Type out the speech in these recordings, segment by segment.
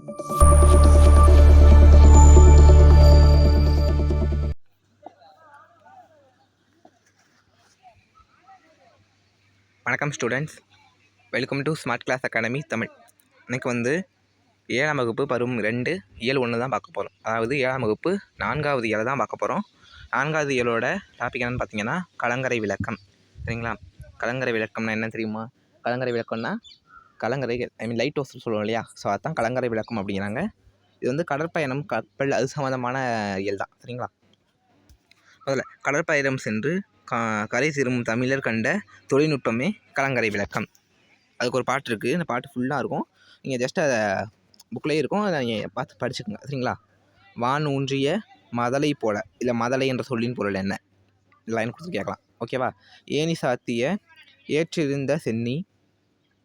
வணக்கம் students, welcome to smart class academy Tamil. இன்றைக்கி வந்து 7ஆம் வகுப்பு பருவம் 2 இயல் 1 தான் பார்க்க போகிறோம். அதாவது 7ஆம் வகுப்பு 4வது இயலை தான் பார்க்க போகிறோம். 4வது இயலோட டாபிக் என்னென்னு பார்த்தீங்கன்னா கலங்கரை விளக்கம். சரிங்களா? கலங்கரை விளக்கம்னா என்ன தெரியுமா? கலங்கரை விளக்கம்னா கலங்கரை லைட் ஹவுஸ்னு சொல்லுவோம் இல்லையா? ஸோ அதுதான் கலங்கரை விளக்கம் அப்படிங்கிறாங்க. இது வந்து கடற்பயணம், கப்பல் அது சம்மந்தமான இயல் தான். சரிங்களா? முதல்ல கடற்பயணம் சென்று கரை திரும்பும் தமிழர் கண்ட தொழில்நுட்பமே கலங்கரை விளக்கம். அதுக்கு ஒரு பாட்டு இருக்குது. இந்த பாட்டு ஃபுல்லாக இருக்கும். நீங்கள் ஜஸ்ட் அதை புக்லேயே இருக்கும், அதை நீங்கள் பார்த்து படிச்சுக்கோங்க. சரிங்களா? வான் ஊன்றிய மதலை போல, இல்லை மதலை என்ற சொல்லின் பொருள் என்ன? லைன் கொடுத்து கேட்கலாம். ஓகேவா? ஏனி சாத்திய ஏற்றிருந்த சென்னி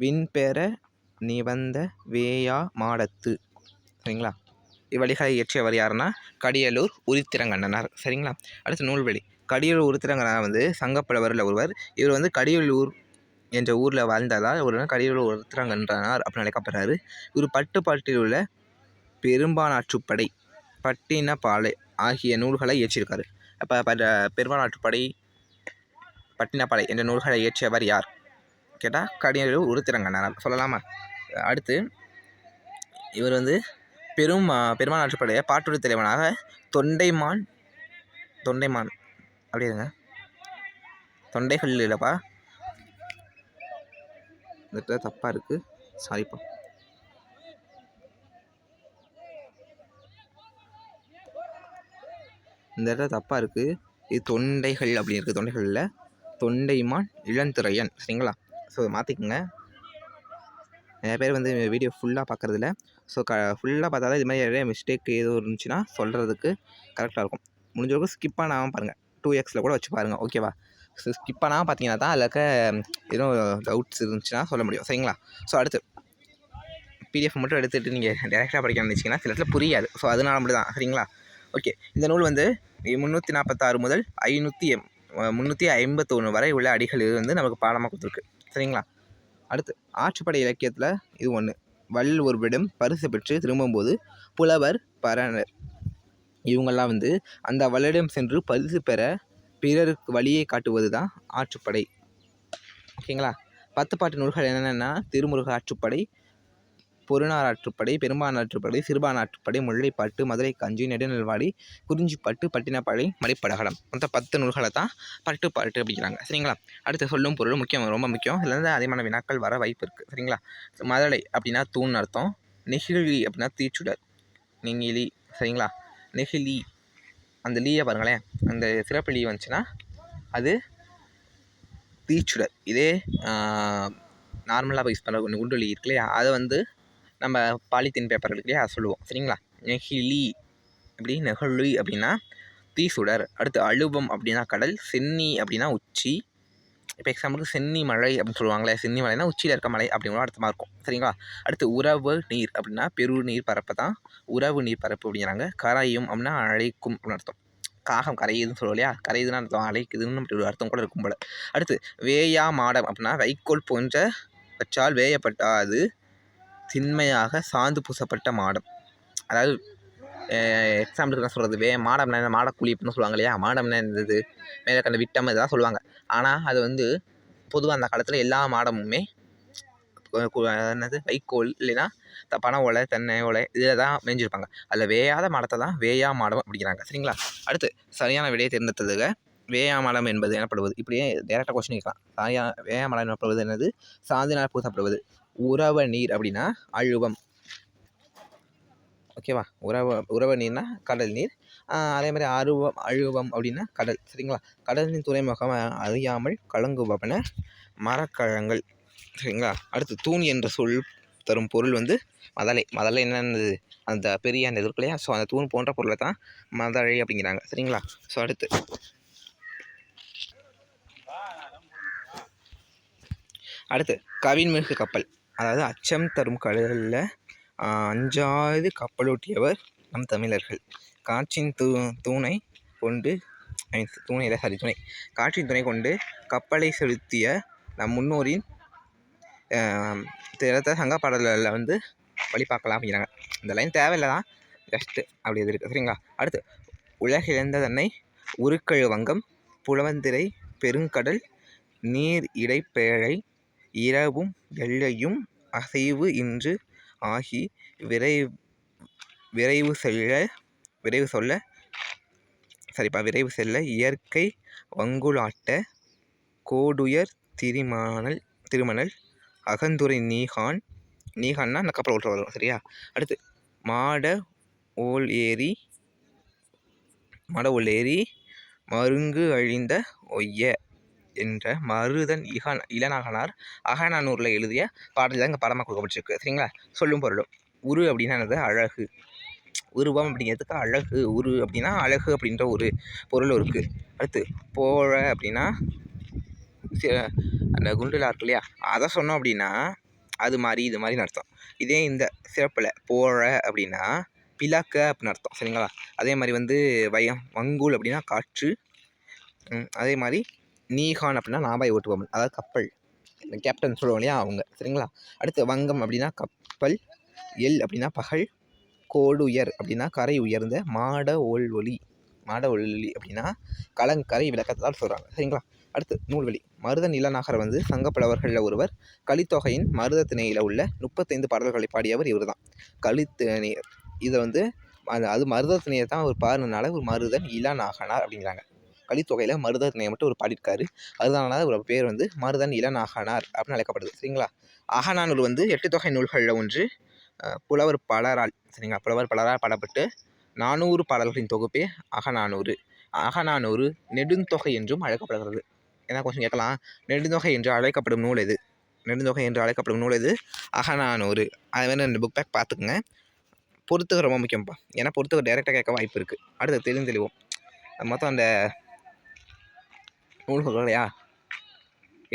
விண்பெற நிவந்த வேயா மாடத்து. சரிங்களா? இவ்வழிகளை இயற்றியவர் யாருன்னா கடியலூர் உருத்திரங்கண்ணனார். சரிங்களா? அடுத்து நூல்வெளி. கடியலூர் உருத்திரங்கண்ணனார் வந்து சங்கப்புலவரில் ஒருவர். இவர் வந்து கடியலூர் என்ற ஊரில் வாழ்ந்ததால் ஒரு கடியலூர் உருத்திரங்கண்ணனார் அப்படின்னு அழைக்கப்படுறாரு. இவர் பட்டுப்பாட்டில் உள்ள பெரும்பானாற்றுப்படை, பட்டினப்பாலை ஆகிய நூல்களை இயற்றியிருக்காரு. அப்போ பெரும்பானாற்றுப்படை, பட்டினப்பாலை என்ற நூல்களை இயற்றியவர் யார் கேட்டால் கடியலூர் உருத்திரங்கண்ணனார் சொல்லலாமா? அடுத்து இவர் வந்து பெருமாள் ஆற்றுப்படைய பாட்டுடைய தலைவனாக தொண்டைமான் அப்படிங்க, தொண்டைகள் இல்லைப்பா, இந்த தப்பாக இருக்குது, சாரிப்பா. இந்த இடத்துல தப்பாக இருக்குது. இது தொண்டைகள் அப்படி இருக்குது. தொண்டைகளில் தொண்டைமான் இளந்திரையன். சரிங்களா? ஸோ மாற்றிக்கோங்க. நிறைய பேர் வந்து வீடியோ ஃபுல்லாக பார்க்குறதில்ல. ஸோ ஃபுல்லாக பார்த்தா தான் இது மாதிரி நிறைய மிஸ்டேக் எதுவும் இருந்துச்சுன்னா சொல்கிறதுக்கு கரெக்டாக இருக்கும். முடிஞ்சவரைக்கும் ஸ்கிப் பண்ணாமல் பாருங்கள். 2xல் கூட வச்சு பாருங்கள். ஓகேவா? ஸோ ஸ்கிப் பண்ணாமல் பார்த்தீங்கன்னா தான் அதில் எதுவும் டவுட்ஸ் இருந்துச்சுன்னா சொல்ல முடியும். சரிங்களா? ஸோ அடுத்து பிடிஎஃப் மட்டும் எடுத்துகிட்டு நீங்கள் டேரெக்டாக படிக்கணும்னு வச்சிங்கன்னா சில இடத்துல புரியாது. ஸோ அதனால மட்டும் தான். சரிங்களா? ஓகே. இந்த நூல் வந்து 346 முதல் 351 வரை உள்ள அடிகள் வந்து நமக்கு பாடமாக கொடுத்துருக்கு. சரிங்களா? அடுத்து ஆற்றுப்படை இலக்கியத்தில் இது ஒன்று. வள்ளல் ஒருவரிடம் பரிசு பெற்று திரும்பும்போது புலவர் பரணர் இவங்கெல்லாம் வந்து அந்த வள்ளலிடம் சென்று பரிசு பெற பிறருக்கு வழியை காட்டுவது தான் ஆற்றுப்படை. ஓகேங்களா? 10 பாட்டு நூல்கள் என்னென்னா திருமுருக ஆற்றுப்படை, பொருநார் ஆற்றுப்படை, பெரும்பான் ஆற்றுப்படை, சிறுபான் ஆற்றுப்படை, முல்லைப்பாட்டு, மதுரை காஞ்சி, நெடுநெல்வாடி, குறிஞ்சிப்பாட்டு, பட்டினப்பாலை, மலைப்படகடம். மொத்தம் 10 நூல்களை தான் பட்டுப்பாட்டு அப்படிங்கிறாங்க. சரிங்களா? அடுத்து சொல்லும் பொருள் முக்கியம், ரொம்ப முக்கியம். இதுலேருந்து அதிகமான வினாக்கள் வர வாய்ப்பு இருக்குது. சரிங்களா? மதலை அப்படின்னா தூண் அர்த்தம். நெகிழி அப்படின்னா தீச்சுடர், நெகிழி. சரிங்களா? நெகிழி அந்த லீயை பாருங்களேன், அந்த சிறப்பு லீ வந்துச்சுன்னா அது தீச்சுடர். இதே நார்மலாக யூஸ் பண்ணுற ஒன்று குண்டுலி இருக்கு இல்லையா, அதை வந்து நம்ம பாலித்தீன் பேப்பர் இருக்கு இல்லையா, அதை சொல்லுவோம். சரிங்களா? நெகிழி அப்படி, நெகிழி அப்படின்னா தீசுடர். அடுத்து அழுவம் அப்படின்னா கடல், சென்னி அப்படின்னா உச்சி. இப்போ எக்ஸாம்பிளுக்கு சென்னி மலை அப்படின்னு சொல்லுவாங்களே, சென்னி மலைனா உச்சியில் இருக்க மலை அப்படிங்கிற அர்த்தமாக இருக்கும். சரிங்களா? அடுத்து உறவு நீர் அப்படின்னா பெரு நீர் பரப்பு தான் உறவு நீர் பரப்பு அப்படிங்கிறாங்க. கரையும் அப்படின்னா அழைக்கும் அப்படின்னு அர்த்தம். காகம் கரையுதுன்னு சொல்லுவோம் இல்லையா, கரையுதுன்னு அர்த்தம், அழைக்குதுன்னு அப்படி ஒரு அர்த்தம் கூட இருக்கும் போல. அடுத்து வேயா மாடம் அப்படின்னா வைக்கோல் போன்ற வச்சால் வேயப்பட்டாது திண்மையாக சாந்து பூசப்பட்ட மாடம். அதாவது எக்ஸாம்பிளுக்கு என்ன சொல்கிறது, மாடம்னா என்ன, மாடக்குழி அப்படின்னு சொல்லுவாங்க இல்லையா, மாடம்னா இருந்தது மேலே கண்ட விட்டம் இதெல்லாம் சொல்லுவாங்க. ஆனால் அது வந்து பொதுவாக அந்த காலத்தில் எல்லா மாடமுமே என்னது வைக்கோல் இல்லைன்னா பனை ஓலை, தென்னை ஓலை இதில் தான் மேய்ஞ்சிருப்பாங்க. அதில் வேயாத மாடத்தை தான் வேயா மாடம் அப்படிங்கிறாங்க. சரிங்களா? அடுத்து சரியான விடையை தேர்ந்தெடுத்ததுக வேயா மாடம் என்பது எனப்படுவது. இப்படியே டேரெக்டாக கொஸ்டின் கேட்கலாம். சரியான வேயா மாடம் எனப்படுவது என்னது? சாந்தினால் பூசப்படுவது. உறவ நீர் அப்படின்னா அழுவம். ஓகேவா? உறவ நீர்னா கடல் நீர். அதே மாதிரி அழுவம் அப்படின்னா கடல். சரிங்களா? கடலின் துறைமுகம் அறியாமல் கலங்குபவன மரக்கழங்கள். சரிங்களா? அடுத்து தூண் என்ற சொல் தரும் பொருள் வந்து மதலை. மதலை என்னென்னது, அந்த பெரிய அந்த இது இருக்கு இல்லையா, ஸோ அந்த தூண் போன்ற பொருளை தான் மதலை அப்படிங்கிறாங்க. சரிங்களா? ஸோ அடுத்து கவின்மிகு கப்பல், அதாவது அச்சம் தரும் கடலில் அஞ்சாது கப்பலோட்டியவர் நம் தமிழர்கள். காற்றின் தூணை கொண்டு காற்றின் துணை கொண்டு கப்பலை செலுத்திய நம் முன்னோரின் சங்க பாடலில் வந்து வழி பார்க்கலாம் அப்படிங்கிறாங்க. இந்த லைன் தேவையில்லை தான், ஜஸ்ட்டு அப்படி இது இருக்குது சரிங்களா. அடுத்து உலகிழந்த தன்னை உருக்கழு வங்கம் புலவந்திரை பெருங்கடல் நீர் இடைப்பேழை இரவும் எல்லையும் அசைவு இன்று ஆகி விரைவு செல்ல இயற்கை வங்குலாட்ட கோடுயர் திருமணல் அகந்துரை நீகான்னா அந்த கப்பல் ஓட்டுற வரும் சரியா. அடுத்து மாட ஓல் ஏரி மருங்கு அழிந்த ஒய்ய என்ற மருதன் இளநாகனார் அகநானூரில் எழுதிய பாடல் தான் இங்கே படமாக கொடுக்கப்பட்டிருக்கு சரிங்களா. சொல்லும் பொருளும் உரு அப்படின்னா என்னது, அழகு. உருவம் அப்படிங்கிறதுக்கு அழகு, உரு அப்படின்னா அழகு அப்படின்ற ஒரு பொருளும் இருக்குது. அடுத்து போழ அப்படின்னா அந்த குண்டுலா இருக்கு இல்லையா, அதை சொன்னோம் அப்படின்னா அது மாதிரி இது மாதிரி அர்த்தம். இதே இந்த சிறப்பில் போழ அப்படின்னா பிளக்க அப்படின்னு அர்த்தம் சரிங்களா. அதே மாதிரி வங்கூல் அப்படின்னா காற்று. அதே மாதிரி நீகான் அப்படின்னா நாபாய் ஓட்டுபவன், அதாவது கப்பல் கேப்டன் சொல்லுவோம் இல்லையா அவங்க சரிங்களா. அடுத்து வங்கம் அப்படின்னா கப்பல், எல் அப்படின்னா பகல், கோடுயர் அப்படின்னா கரை உயர்ந்த, மாட ஒளி அப்படின்னா கலங்கரை விளக்கத்தால் சொல்கிறாங்க சரிங்களா. அடுத்து நூல்வெளி மருதன் இளநாகர் சங்கப்புலவர்களில் ஒருவர். கலித்தொகையின் மருத திணையில் உள்ள 35 பாடல்களை பாடியவர் இவர் தான். கலித்திணை இதை அது மருத திணையை தான் ஒரு பாடினால ஒரு மருதன் இளநாகனார் அப்படிங்கிறாங்க. கலித்தொகையில் மருத திணையை மட்டும் ஒரு பாடியிருக்காரு, அதுதான் ஒரு பேர் மருதன் இளநாகனார் அப்படின்னு அழைக்கப்படுது சரிங்களா. அகநானூறு 8 தொகை நூல்களில் ஒன்று. புலவர் பலரால் பாடப்பட்டு 400 பாடல்களின் தொகுப்பே அகநானூறு நெடுந்தொகை என்றும் அழைக்கப்படுகிறது. ஏன்னா கொஞ்சம் கேட்கலாம், நெடுந்தொகை என்று அழைக்கப்படும் நூல் எது? அகநானூறு. அதுமாதிரி இந்த புக் பேக் பார்த்துக்குங்க. பொறுத்துக்க ரொம்ப முக்கியம்ப்பா, ஏன்னா பொறுத்துக்க டைரெக்டாக கேட்க வாய்ப்பு இருக்குது. அடுத்து தெரிந்தெளிவோம். மொத்தம் அந்த நூல்கள் இல்லையா,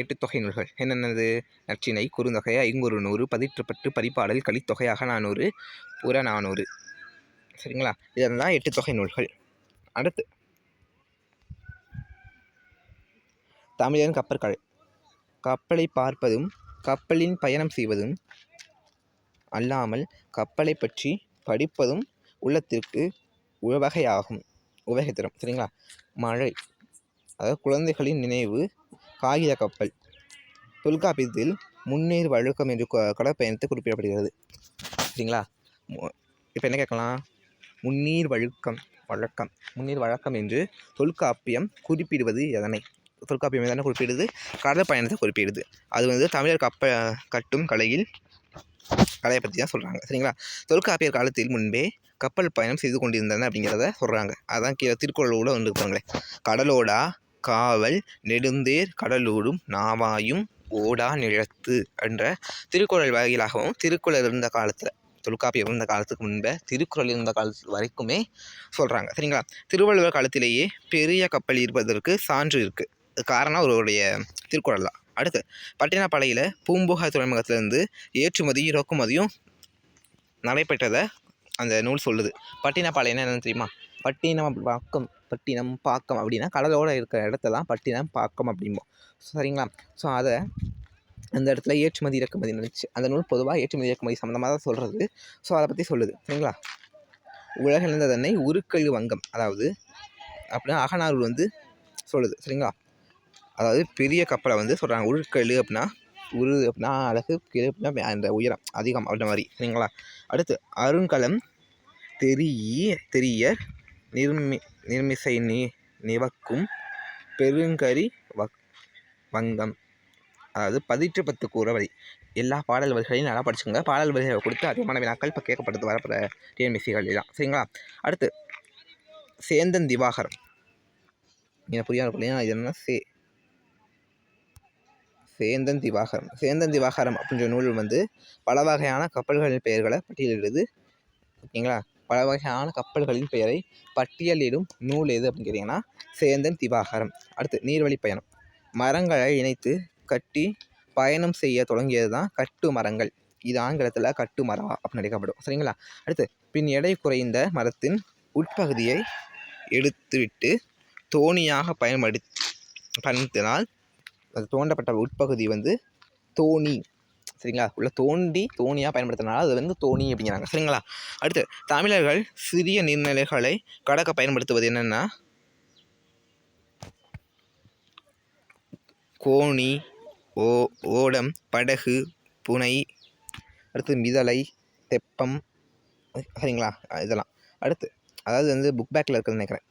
8 தொகை நூல்கள் என்னென்னது? நற்றிணை, குறுந்தொகை, ஐங்குறுநூறு, பதிற்றுப்பட்டு, பரிபாடல், கலித்தொகை, அகநானூறு, புறநானூறு சரிங்களா. இதெல்லாம் 8 தொகை நூல்கள். அடுத்து தமிழன் கப்பற்கலை. கப்பலை பார்ப்பதும் கப்பலின் பயணம் செய்வதும் அல்லாமல் கப்பலை பற்றி படிப்பதும் உள்ளத்திற்கு உவகைத்தரும் சரிங்களா. மழை, அதாவது குழந்தைகளின் நினைவு, காகித கப்பல். தொல்காப்பியத்தில் முன்னீர் வழக்கம் என்று கடற்பயணத்தை குறிப்பிடப்படுகிறது சரிங்களா. இப்போ என்ன கேட்கலாம், முன்னீர் வழக்கம் என்று தொல்காப்பியம் குறிப்பிடுவது எதனை? தொல்காப்பியம் எதனை குறிப்பிடுது? கடல் பயணத்தை குறிப்பிடுது. அது தமிழர் கட்டும் கலையை பற்றி தான் சொல்கிறாங்க சரிங்களா. தொல்காப்பியர் காலத்தில் முன்பே கப்பல் பயணம் செய்து கொண்டிருந்தன அப்படிங்கிறத சொல்கிறாங்க. அதான் கீழே திருக்குறளோட இருப்பாங்களே, கடலோடா காவல் நெடுந்தேர் கடலோடும் நாவாயும் ஓடா நிலத்து என்ற திருக்குறள் வாயிலாகவும் திருக்குறள் இருந்த காலத்தில், தொல்காப்பியம் இருந்த காலத்துக்கு முன்பே திருக்குறள் இருந்த காலத்து வரைக்குமே சொல்கிறாங்க சரிங்களா. திருவள்ளுவர் காலத்திலேயே பெரிய கப்பல் இருப்பதற்கு சான்று இருக்குது. காரணம் அவருடைய திருக்குறள் தான். அடுத்து பட்டினப்பாளையில் பூம்புகார் துறைமுகத்திலேருந்து ஏற்றுமதி இறக்குமதியும் நடைபெற்றதை அந்த நூல் சொல்லுது. பட்டினப்பாளையம்னா என்னென்னு தெரியுமா? பட்டினம் பாக்கம் அப்படின்னா கடலோடு இருக்கிற இடத்தெல்லாம் பட்டினம் பாக்கம் அப்படிம்போம் சரிங்களா. ஸோ அதை அந்த இடத்துல ஏற்றுமதி இறக்குமதி நினச்சி அந்த நூல் பொதுவாக ஏற்றுமதி இறக்குமதி சம்மந்தமாக தான் சொல்கிறது. ஸோ அதை பற்றி சொல்லுது சரிங்களா. உலகிழந்த தன்னை உருக்கழு வங்கம், அதாவது அப்படின்னா அகநானூறு சொல்லுது சரிங்களா. அதாவது பெரிய கப்பலை சொல்கிறாங்க. உருக்கழு அப்படின்னா அழகு, கெழு அப்படின்னா அந்த உயரம் அதிகம் அப்படின்ற மாதிரி சரிங்களா. அடுத்து அருங்கலம் தெரிய நிர்மிசை நிவக்கும் பெருங்கரி வங்கம், அதாவது 10 கூற வரி. எல்லா பாடல் வரிகளையும் நல்லா படிச்சுங்க. பாடல் வரிகளை கொடுத்து அதிகமான வினாக்கள் இப்போ கேட்கப்படுறது வரப்போகிற டிஎன்பிசிகள் தான் சரிங்களா. அடுத்து சேந்தன் திவாகரம். நீங்கள் புரியாத இல்லையா, இது என்ன சேந்தன் திவாகரம் அப்படின்ற நூல் பல வகையான கப்பல்களின் பெயர்களை பட்டியலிடுது ஓகேங்களா. பல வகையான கப்பல்களின் பெயரை பட்டியலிடும் நூல் எது அப்படின்னு கேட்டிங்கன்னா சேந்தன் திவாகரம். அடுத்து நீர்வழி பயணம். மரங்களை இணைத்து கட்டி பயணம் செய்ய தொடங்கியது தான் கட்டு மரங்கள். இது ஆங்கிலத்தில் கட்டுமரா அப்படின்னு அழைக்கப்படும் சரிங்களா. அடுத்து பின் எடை குறைந்த மரத்தின் உட்பகுதியை எடுத்துவிட்டு தோணியாக பயன்படுத்தினால் அது தோண்டப்பட்ட உட்பகுதி தோணி சரிங்களா. உள்ள தோணியாக பயன்படுத்துறதுனால அது வந்து தோணி அப்படிங்கிறாங்க. சரிங்களா. அடுத்து தமிழர்கள் சிறிய நீர்நிலைகளை கடக்க பயன்படுத்துவது என்னென்னா கோணி, ஓடம், படகு, புனை, அடுத்து மிதலை, தெப்பம், சரிங்களா. இதெல்லாம் அடுத்து அதாவது வந்து புக் பேக்கில் இருக்குதுன்னு நினைக்கிறேன்.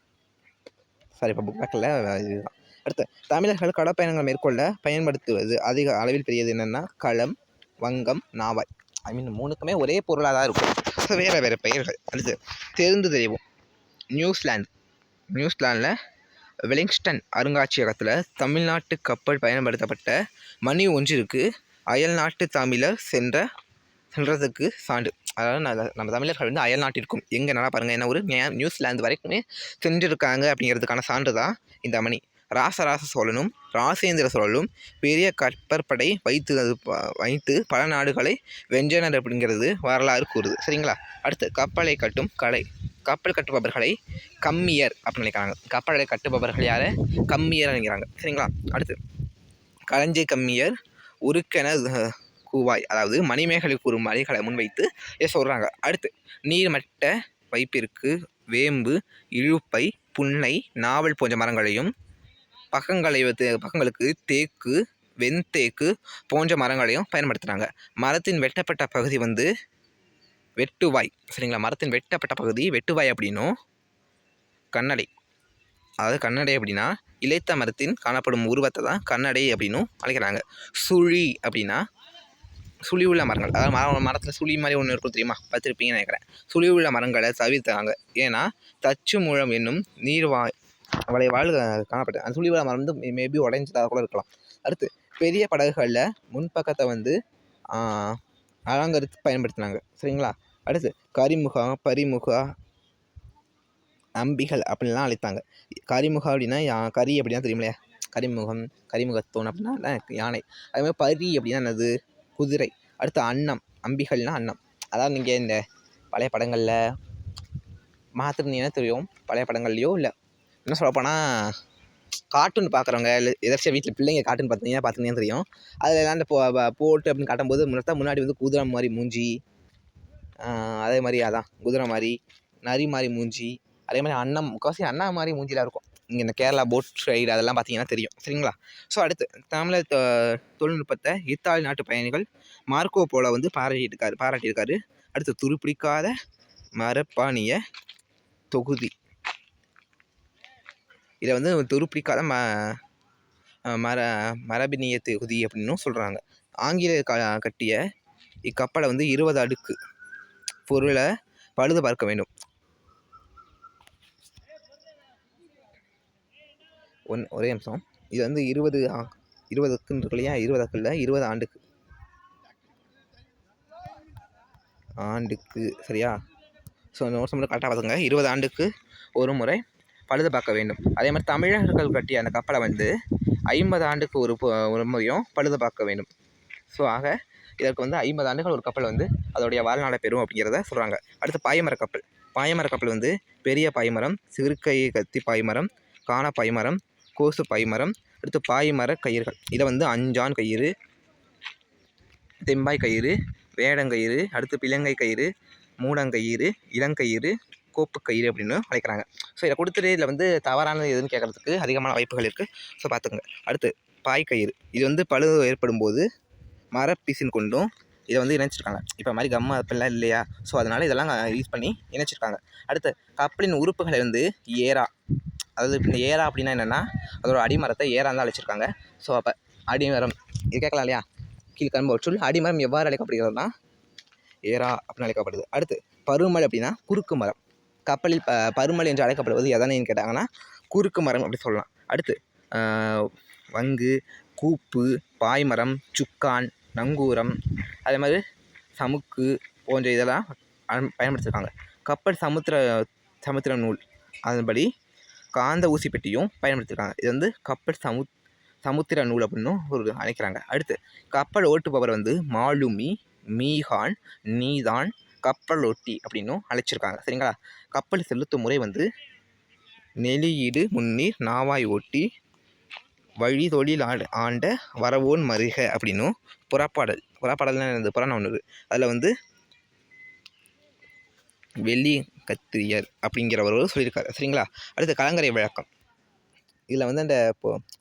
சாரி, இப்போ புக் பேக்கில் இதுதான். அடுத்து தமிழர்கள் கடற்பயணங்கள் மேற்கொள்ள பயன்படுத்துவது அதிக அளவில் பெரியது என்னென்னா களம், வங்கம், நாவாய். ஐ மீன் 3க்குமே ஒரே பொருளாக தான் இருக்கும், ஸோ வேறு வேறு பெயர்கள். அடுத்து தெரிந்து தெரிவோம். நியூசிலாண்டில் வெலிங்ஸ்டன் அருங்காட்சியகத்தில் தமிழ்நாட்டு கப்பல் பயன்படுத்தப்பட்ட மணி ஒன்றிற்கு அயல் நாட்டு தமிழர் சென்றதுக்கு சான்று. அதாவது நம்ம தமிழர்கள் வந்து அயல் நாட்டிற்கும் எங்கே நல்லா பாருங்கள், என்ன ஒரு நியூசிலாந்து வரைக்குமே சென்றிருக்காங்க அப்படிங்கிறதுக்கான சான்று தான் இந்த மணி. ராசராச சோழனும் ராசேந்திர சோழனும் பெரிய கப்பற்படை வைத்து பல நாடுகளை வென்றனர் அப்படிங்கிறது வரலாறு கூறுது. சரிங்களா. அடுத்து கப்பலை கட்டும் கலை. கப்பல் கட்டுபவர்களை கம்மியர் அப்படின்னு நினைக்கிறாங்க. கப்பலை கட்டுபவர்கள் யார்? கம்மியர் நினைக்கிறாங்க. சரிங்களா. அடுத்து களஞ்சிய கம்மியர் உருக்கென கூவாய், அதாவது மணிமேகலை கூறும் மலைகளை முன்வைத்து சொல்கிறாங்க. அடுத்து நீர்மட்ட வைப்பிற்கு வேம்பு, இழுப்பை, புன்னை, நாவல் போன்ற மரங்களையும் பக்கங்களுக்கு தேக்கு, வெண்தேக்கு போன்ற மரங்களையும் பயன்படுத்துகிறாங்க. மரத்தின் வெட்டப்பட்ட பகுதி வந்து வெட்டுவாய். சரிங்களா. மரத்தின் வெட்டப்பட்ட பகுதி வெட்டுவாய் அப்படின்னும் கண்ணடை, அதாவது கண்ணடை அப்படின்னா இலைத்த மரத்தின் காணப்படும் உருவத்தை தான் கண்ணடை அப்படின்னும் அழைக்கிறாங்க. சுழி அப்படின்னா சுழி உள்ள மரங்கள், அதாவது மரத்தில் சுழி மாதிரி ஒன்று இருக்கும் தெரியுமா, பார்த்துருப்பீங்கன்னு நினைக்கிறேன். சுழி உள்ள மரங்களை தவிர்த்தாங்க. ஏன்னா தச்சு மூலம் என்னும் வளைவால் காணப்பட்டது. அந்த சுழி உள்ள மரம் வந்து மேபி உடைஞ்சதாக கூட இருக்கலாம். அடுத்து பெரிய படகுகளில் முன்பக்கத்தை வந்து அலங்கரித்து பயன்படுத்தினாங்க. சரிங்களா. அடுத்து கரிமுகா, பரிமுகா, அம்பிகள் அப்படின்லாம் அழைத்தாங்க. கரிமுகா அப்படின்னா கரி அப்படின்னா தெரியுமில்லையா, கரிமுகத்தோன் அப்படின்னா யானை. அதுமாதிரி பரி அப்படின்னா என்னது, குதிரை. அடுத்து அன்னம், அம்பிகள்னால் அன்னம். அதாவது நீங்கள் இந்த பழைய படங்களில் பார்த்துருந்தீங்கன்னா தெரியும், பழைய படங்கள்லையோ இல்லை என்ன சொல்லப்போனால் கார்ட்டூன் பார்க்குறவங்க இல்லை எதாச்சும் வீட்டில் பிள்ளைங்க கார்ட்டூன் பார்த்துருந்தீங்கன்னா தெரியும். அதில் அந்த போட்டு அப்படின்னு காட்டும்போது முன்னாடி வந்து குதிரை மாதிரி மூஞ்சி, அதே மாதிரி அதான் குதிரை மாதிரி நரி மாதிரி மூஞ்சி, அதே மாதிரி அன்னம், முக்கால்வாசி அண்ணா மாதிரி மூஞ்சிலாம் இருக்கும். இங்கே இந்த கேரளா போட் ரைடு அதெல்லாம் பார்த்தீங்கன்னா தெரியும். சரிங்களா. ஸோ அடுத்து தமிழர் தொழில்நுட்பத்தை இத்தாலி நாட்டு பயணிகள் மார்க்கோ போல வந்து பாராட்டியிருக்காரு. அடுத்து துருப்பிடிக்காத மரபாணிய தொகுதி. இதை வந்து துருப்பிடிக்காத மரபினிய தொகுதி அப்படின்னும் சொல்கிறாங்க. ஆங்கிலேயர் கட்டிய இக்கப்பலை வந்து 20 அடுக்கு பொருளை பழுது பார்க்க வேண்டும். ஒரே நிமிஷம். இது வந்து 20 20க்குன்னு இருக்கு இல்லையா, 20 அக்கில் 20 ஆண்டுக்கு சரியா. ஸோ அந்த நோட்ஸ் மட்டும் கரெக்டாக பார்த்துங்க. 20 ஆண்டுக்கு ஒரு முறை பழுது பார்க்க வேண்டும். அதே மாதிரி தமிழர்கள் கட்டிய அந்த கப்பலை வந்து 50 ஆண்டுக்கு ஒரு முறையும் பழுது பார்க்க வேண்டும். ஸோ ஆக இதற்கு வந்து 50 ஆண்டுகள் ஒரு கப்பல் வந்து அதோடைய வாழ்நாளை பெறும் அப்படிங்கிறத சொல்கிறாங்க. அடுத்து பாய்மர கப்பல். பாய்மர கப்பல் வந்து பெரிய பாய்மரம், சிறுகை கத்தி பாய்மரம், காண பாய்மரம், கோசு பாய்மரம், அடுத்து பாய்மர கயிறுகள். இதை வந்து அஞ்சான் கயிறு, தெம்பாய் கயிறு, வேடங்கயிறு, அடுத்து பிளங்கை கயிறு, மூடங்கயிறு, இளங்கயிறு, கோப்பு கயிறு அப்படின்னு அழைக்கிறாங்க. ஸோ இதை கொடுத்துட்டு இதில் வந்து தவறானது எதுன்னு கேட்குறதுக்கு அதிகமான வாய்ப்புகள் இருக்குது. ஸோ பார்த்துங்க. அடுத்து பாய்க்கயிறு. இது வந்து பழுது ஏற்படும் போது மரப்பிசின் கொண்டும் இதை வந்து இணைச்சிருக்காங்க. இப்போ மாதிரி கம்மு அப்படிலாம் இல்லையா, ஸோ அதனால் இதெல்லாம் யூஸ் பண்ணி இணைச்சிருக்காங்க. அடுத்து கப்பலின் உறுப்புகளை வந்து ஏரா, அதாவது இந்த ஏரா அப்படின்னா என்னென்னா அதோட அடிமரத்தை ஏரான் தான் அழைச்சிருக்காங்க. ஸோ அப்போ அடிமரம் இது கேட்கலாம் இல்லையா, கீழ்கண்பு சொல் அடிமரம் எவ்வாறு அழைக்கப்படுகிறதுனா ஏரா அப்படின்னு அழைக்கப்படுது. அடுத்து பருமலை அப்படின்னா குறுக்கு மரம். கப்பலில் பருமலை என்று அழைக்கப்படுவது எதனைன்னு கேட்டாங்கன்னா குறுக்கு மரம் அப்படி சொல்லலாம். அடுத்து வங்கு, கூப்பு, பாய்மரம், சுக்கான், நங்கூரம், அதே மாதிரி சமுக்கு போன்ற இதெல்லாம் பயன்படுத்தியிருக்காங்க. கப்பல் சமுத்திர நூல் அதன்படி காந்த ஊசி பெட்டியும் பயன்படுத்தியிருக்காங்க. இது வந்து கப்பல் சமுத்திர நூல் அப்படின்னு ஒரு அழைக்கிறாங்க. அடுத்து கப்பல் ஓட்டுபவர் வந்து மாலுமி, மீகான், நீதான், கப்பல் ஓட்டி அப்படின்னும் அழைச்சிருக்காங்க. சரிங்களா. கப்பல் செலுத்தும் முறை வந்து நெளியீடு முன்னீர் நாவாய் ஓட்டி வழி தொழில் ஆண்ட வரவோன் மருக அப்படின்னும் புறப்பாடல்னா இந்த புராணம் ஒன்று அதில் வந்து வெள்ளி கத்திரியர் அப்படிங்கிறவர் சொல்லியிருக்காரு. சரிங்களா? அடுத்து கலங்கரை விளக்கம். இதில் வந்து அந்த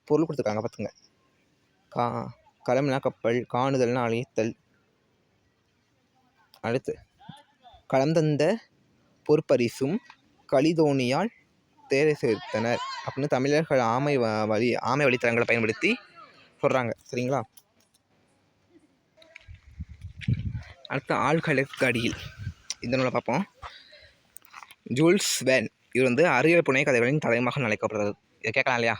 பொருள் கொடுத்துருக்காங்க பார்த்துங்க. களம்னா கப்பல், காணுதல்னா அழைத்தல். அடுத்து களம் தந்த பொற்பரிசும் கலிதோணியால் தேரை சேர்த்தனர் அப்படின்னு தமிழர்கள் ஆமை வழித்தலங்களை பயன்படுத்தி சொல்கிறாங்க. சரிங்களா? அடுத்து ஆழ்கடலுக்கு அடியில் இந்த நூலை பார்ப்போம். ஜூல்ஸ் வேன் இவர் வந்து அறிவியல் புனைக்கதைகளின் தலைமகன் அழைக்கப்படுறது. இதை கேட்கலாம் இல்லையா?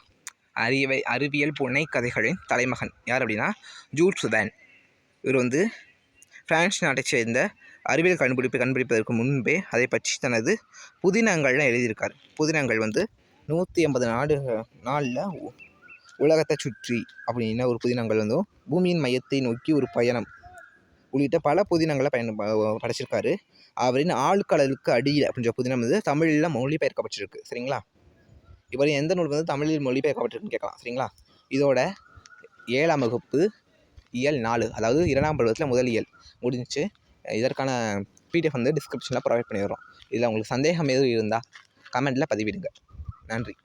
அறிவியல் புனைக்கதைகளின் தலைமகன் யார் அப்படின்னா ஜூல்ஸ் வேன். இவர் வந்து பிரான்ஸ் நாட்டை சேர்ந்த அறிவியல் கண்டுபிடிப்பதற்கு முன்பே அதை பற்றி தனது புதினங்கள்லாம் எழுதியிருக்கார். புதினங்கள் வந்து 180 நாளில் உலகத்தை சுற்றி அப்படின்னா ஒரு புதினங்கள் வந்து பூமியின் மையத்தை நோக்கி ஒரு பயணம் உள்ளிட்ட பல புதினங்களை படைச்சிருக்காரு. அவரின் ஆழ்கடலுக்கு அடியில் அப்படின்ற புதினம் வந்து தமிழில் மொழிபெயர்க்கப்பட்டிருக்கு. சரிங்களா? இவர் எந்த நூல் வந்து தமிழில் மொழிபெயர்க்கப்பட்டிருக்குன்னு கேட்கலாம். சரிங்களா? இதோட 7ஆம் வகுப்பு இயல் 4 அதாவது 2ஆம் பருவத்தில் முதல் இயல் முடிஞ்சிச்சு. இதற்கான பிடிஎஃப் வந்து டிஸ்கிரிப்ஷனில் ப்ரொவைட் பண்ணிடுறோம். இதில் உங்களுக்கு சந்தேகம் எதுவும் இருந்தால் கமெண்ட்டில் பதிவிடுங்க. நன்றி.